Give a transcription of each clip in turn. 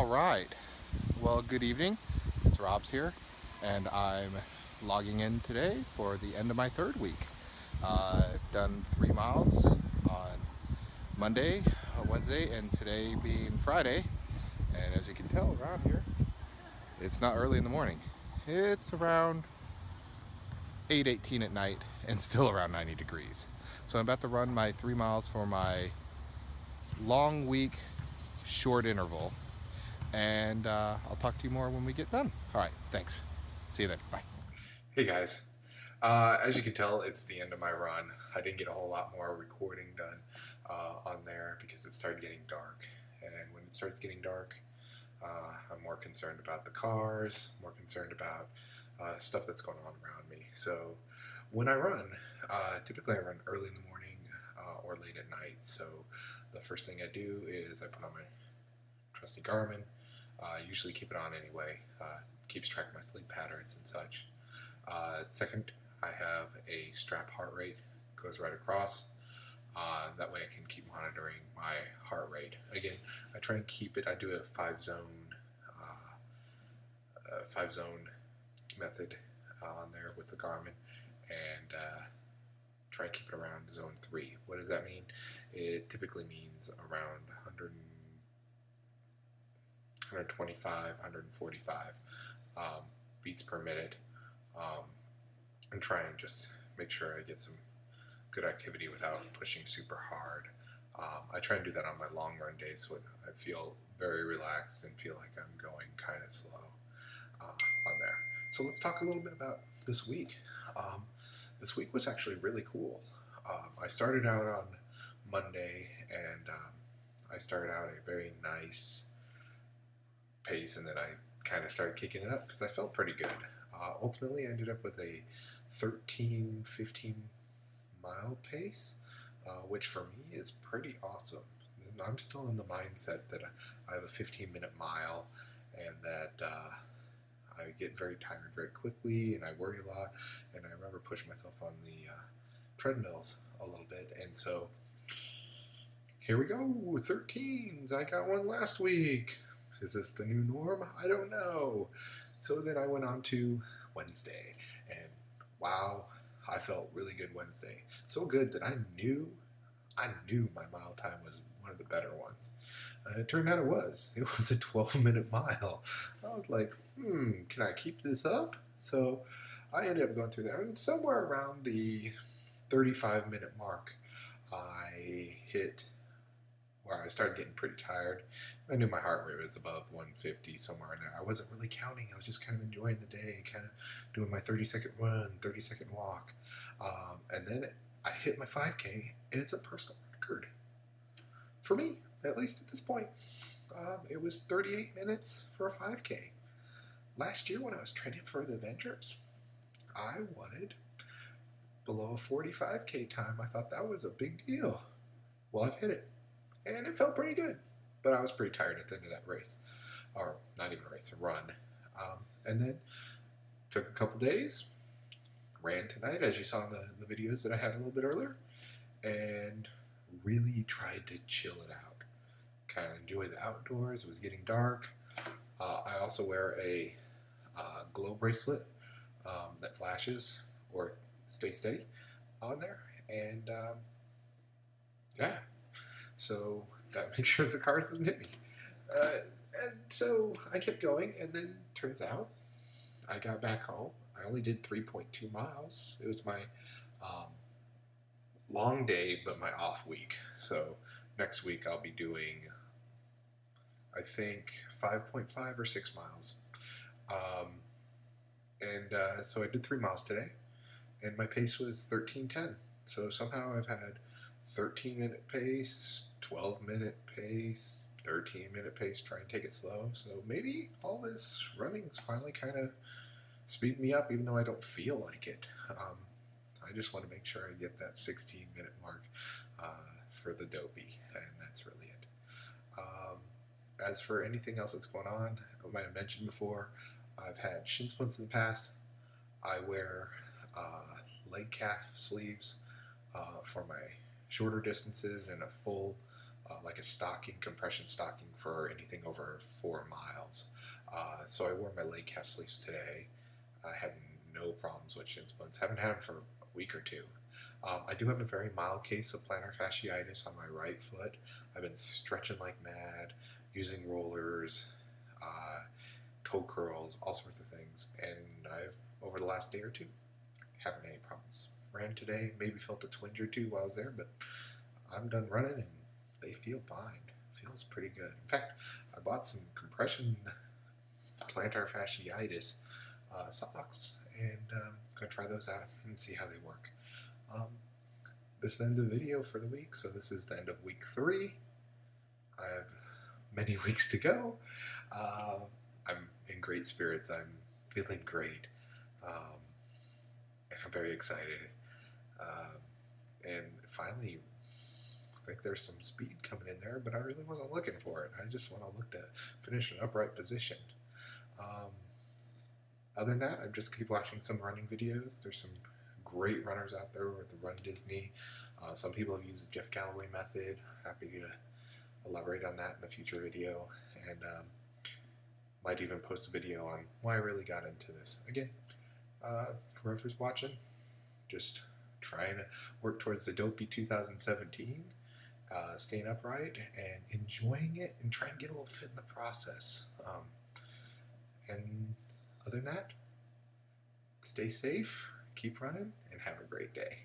All right. Well, good evening. It's Robz here, and I'm logging in today for the end of my third week. I've done 3 miles on Monday, Wednesday, and today being Friday. And as you can tell around here, it's not early in the morning. It's around 8:18 at night and still around 90 degrees. So I'm about to run my 3 miles for my long week short interval, and I'll talk to you more when we get done. All right, thanks. See you then. Bye. Hey guys. As you can tell, it's the end of my run. I didn't get a whole lot more recording done on there because it started getting dark. And when it starts getting dark, I'm more concerned about the cars, more concerned about stuff that's going on around me. So when I run, typically I run early in the morning or late at night. So the first thing I do is I put on my trusty Garmin. Usually keep it on anyway. Keeps track of my sleep patterns and such. Second, I have a strap heart rate, goes right across. That way I can keep monitoring my heart rate. Again, I try and keep it, I do a five zone method on there with the Garmin, and try and keep it around zone 3. What does that mean? It typically means around 125, 145 beats per minute, and try and just make sure I get some good activity without pushing super hard. I try and do that on my long run days so I feel very relaxed and feel like I'm going kind of slow on there. So let's talk a little bit about this week. This week was actually really cool. I started out on Monday, and I started out a very nice pace, and then I kind of started kicking it up because I felt pretty good. Ultimately, I ended up with a 13, 15 mile pace, which for me is pretty awesome. And I'm still in the mindset that I have a 15-minute mile, and that I get very tired very quickly, and I worry a lot, and I remember pushing myself on the treadmills a little bit, and so here we go, 13s. I got one last week. Is this the new norm? I don't know. So then I went on to Wednesday, and wow, I felt really good Wednesday. So good that I knew my mile time was one of the better ones. It turned out it was. It was a 12-minute mile. I was like, can I keep this up? So I ended up going through there, and somewhere around the 35-minute mark, I hit where I started getting pretty tired. I knew my heart rate was above 150, somewhere in there. I wasn't really counting. I was just kind of enjoying the day, kind of doing my 30-second run, 30-second walk. And then I hit my 5K, and it's a personal record. For me, at least at this point. It was 38 minutes for a 5K. Last year when I was training for the Avengers, I wanted below a 45K time. I thought that was a big deal. Well, I've hit it. And it felt pretty good, but I was pretty tired at the end of that race, or not even a race, a run. And then took a couple days, ran tonight, as you saw in the videos that I had a little bit earlier, and really tried to chill it out, kind of enjoy the outdoors. It was getting dark. I also wear a glow bracelet that flashes or stays steady on there, and yeah. So that makes sure the car doesn't hit me. And so I kept going, and then turns out I got back home. I only did 3.2 miles. It was my long day, but my off week. So next week I'll be doing, I think, 5.5 or 6 miles. So I did 3 miles today, and my pace was 13:10. So somehow I've had 13-minute pace, 12-minute pace, 13-minute pace, try and take it slow. So maybe all this running's finally kind of speed me up, even though I don't feel like it. I just want to make sure I get that 16-minute mark for the Dopey, and that's really it. As for anything else that's going on, I might have mentioned before, I've had shin splints in the past. I wear leg calf sleeves for my shorter distances and a full like a stocking, compression stocking for anything over 4 miles. So I wore my leg calf sleeves today. I had no problems with shin splints. Haven't had them for a week or two. I do have a very mild case of plantar fasciitis on my right foot. I've been stretching like mad, using rollers, toe curls, all sorts of things, and I've, over the last day or two, haven't had any problems. Ran today, maybe felt a twinge or two while I was there, but I'm done running and they feel fine. Feels pretty good. In fact, I bought some compression plantar fasciitis socks, and gonna try those out and see how they work. This is the end of the video for the week, so this is the end of week 3. I have many weeks to go. I'm in great spirits. I'm feeling great, and I'm very excited. And finally, I think there's some speed coming in there, but I really wasn't looking for it. I just want to look to finish an upright position. Other than that, I just keep watching some running videos. There's some great runners out there with the Run Disney. Some people have used the Jeff Galloway method. Happy to elaborate on that in a future video, and might even post a video on why I really got into this. Again, for whoever's watching, just trying to work towards the Dopey 2017, staying upright and enjoying it, and trying to get a little fit in the process. And other than that, stay safe, keep running, and have a great day.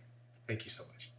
Thank you so much.